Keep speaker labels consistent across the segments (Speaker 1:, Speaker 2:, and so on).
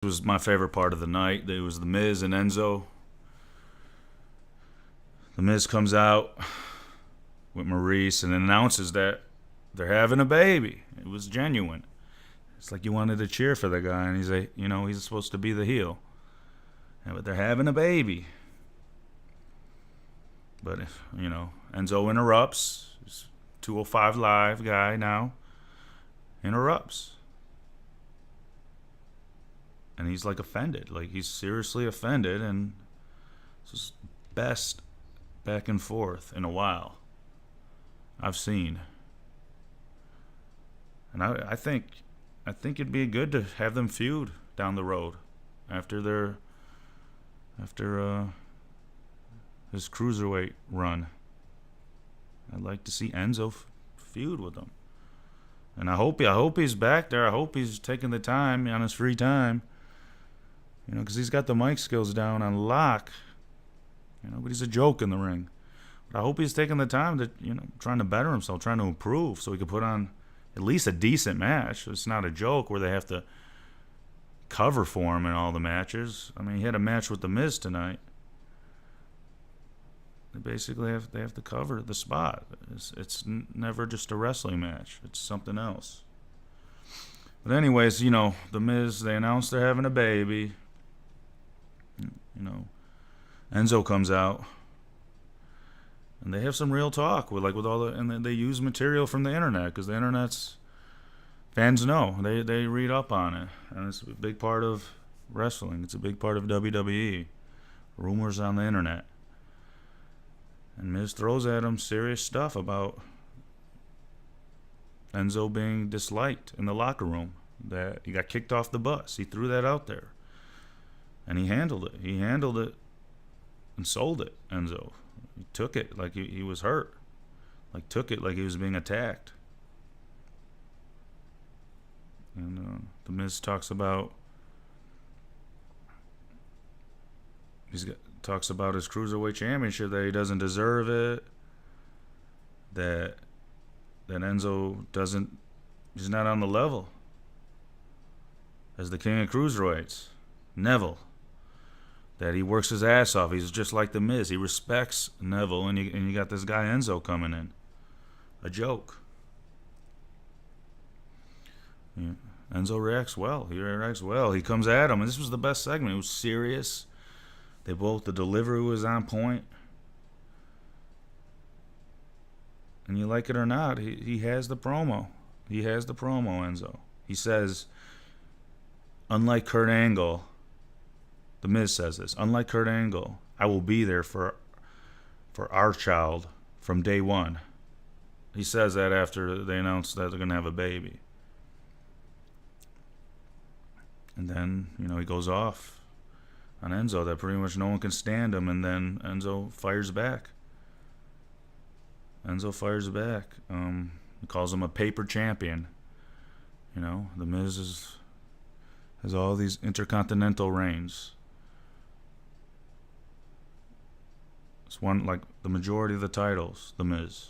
Speaker 1: was my favorite part of the night. It was the Miz and Enzo. The Miz comes out with Maurice and announces that they're having a baby. It was genuine. It's like you wanted to cheer for the guy, and he's supposed to be the heel. But they're having a baby. But, Enzo interrupts. He's 205 Live guy now. Interrupts. And he's like offended. Like he's seriously offended. And this is best back and forth in a while I've seen. And I think it'd be good to have them feud down the road after his cruiserweight run. I'd like to see Enzo feud with him, and I hope he's back there. I hope he's taking the time on his free time, because he's got the mic skills down on lock. But he's a joke in the ring. But I hope he's taking the time to, trying to better himself, trying to improve, so he can put on at least a decent match. It's not a joke where they have to cover for him in all the matches. I mean, he had a match with The Miz tonight. They basically have to cover the spot. It's never just a wrestling match. It's something else. But anyways, The Miz, they announced they're having a baby. Enzo comes out. And they have some real talk with all and they use material from the internet, because the internet's fans know. They read up on it, and it's a big part of wrestling. It's a big part of WWE. Rumors on the internet. And Miz throws at him serious stuff about Enzo being disliked in the locker room, that he got kicked off the bus. He threw that out there. And he handled it. He handled it and sold it, Enzo. He took it like he was hurt. Took it like he was being attacked. And The Miz talks about talks about his cruiserweight championship, that he doesn't deserve it, that Enzo he's not on the level as the king of cruiserweights, Neville. That he works his ass off. He's just like The Miz. He respects Neville, and you got this guy Enzo coming in. A joke. Yeah. Enzo reacts well. He comes at him, and this was the best segment. It was serious. The delivery was on point. And you like it or not, he has the promo. He has the promo, Enzo. He says, unlike Kurt Angle, The Miz says this, unlike Kurt Angle, I will be there for our child from day one. He says that after they announce that they're going to have a baby. And then, he goes off on Enzo, that pretty much no one can stand him, and then Enzo fires back. He calls him a paper champion. The Miz has all these intercontinental reigns. It's won the majority of the titles, The Miz.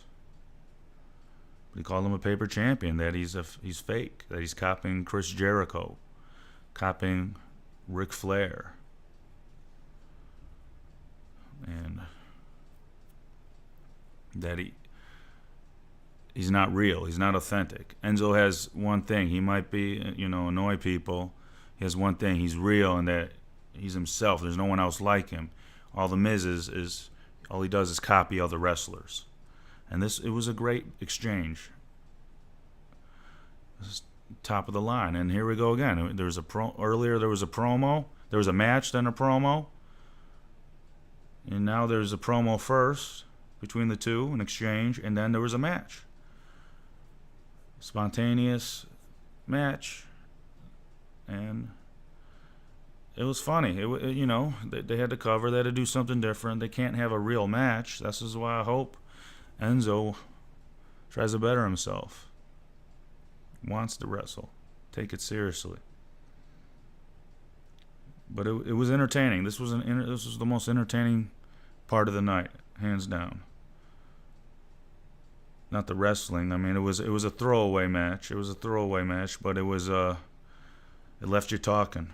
Speaker 1: But he called him a paper champion, that he's fake, that he's copying Chris Jericho, copying Ric Flair. And that he's not real, he's not authentic. Enzo has one thing, he might be, annoy people. He has one thing, he's real, and that he's himself. There's no one else like him. All The Miz is all he does is copy other wrestlers. And it was a great exchange. This is top of the line. And here we go again. Earlier there was a promo. There was a match, then a promo. And now there's a promo first between the two, an exchange, and then there was a match. Spontaneous match. And it was funny. They had to cover. They had to do something different. They can't have a real match. This is why I hope Enzo tries to better himself. Wants to wrestle. Take it seriously. But it was entertaining. This was the most entertaining part of the night, hands down. Not the wrestling. I mean, it was a throwaway match. But it left you talking.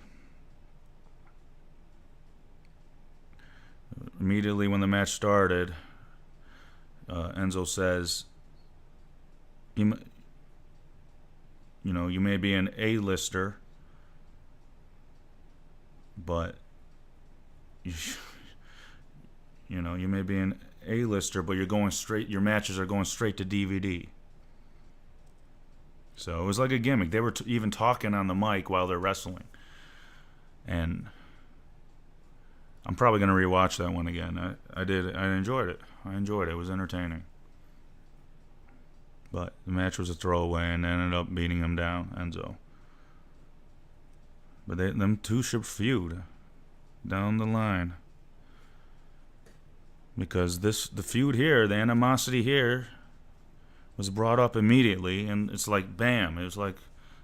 Speaker 1: immediately when the match started, Enzo says, you know, you may be an A-lister, but you know, you may be an A-lister, but you're going straight. Your matches are going straight to DVD. So it was like a gimmick. They were even talking on the mic while they're wrestling, and I'm probably gonna rewatch that one again. I did. I enjoyed it. It. It was entertaining. But the match was a throwaway, and they ended up beating him down, Enzo. But them two should feud down the line. Because the feud here, the animosity here, was brought up immediately, and it's like bam, it was like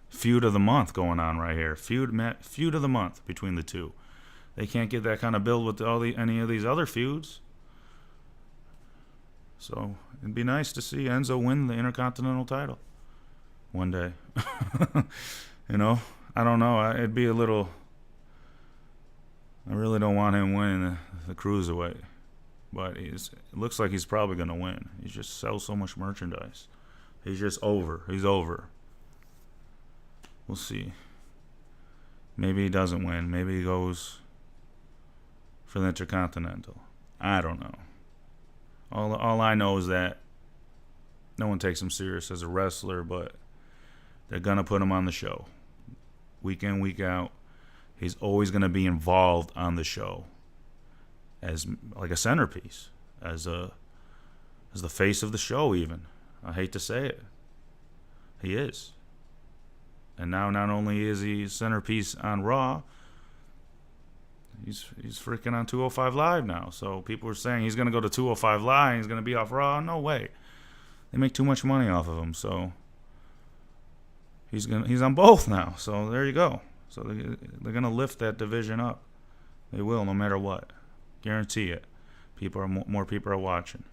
Speaker 1: feud of the month going on right here. Feud of the month between the two. They can't get that kind of build with any of these other feuds. So it'd be nice to see Enzo win the Intercontinental title one day. You know, I don't know. It'd be a little. I really don't want him winning the cruiserweight. But it looks like he's probably going to win. He just sells so much merchandise. He's just over. He's over. We'll see. Maybe he doesn't win. Maybe he goes for the Intercontinental. I don't know. All I know is that no one takes him serious as a wrestler, but they're going to put him on the show. Week in, week out. He's always going to be involved on the show. As like a centerpiece, as the face of the show even. I hate to say it. He is. And now not only is he centerpiece on Raw, he's freaking on 205 Live now. So people are saying he's going to go to 205 Live and he's going to be off Raw. No way. They make too much money off of him, so he's on both now. So there you go. So they're going to lift that division up. They will, no matter what. Guarantee it. More people are watching.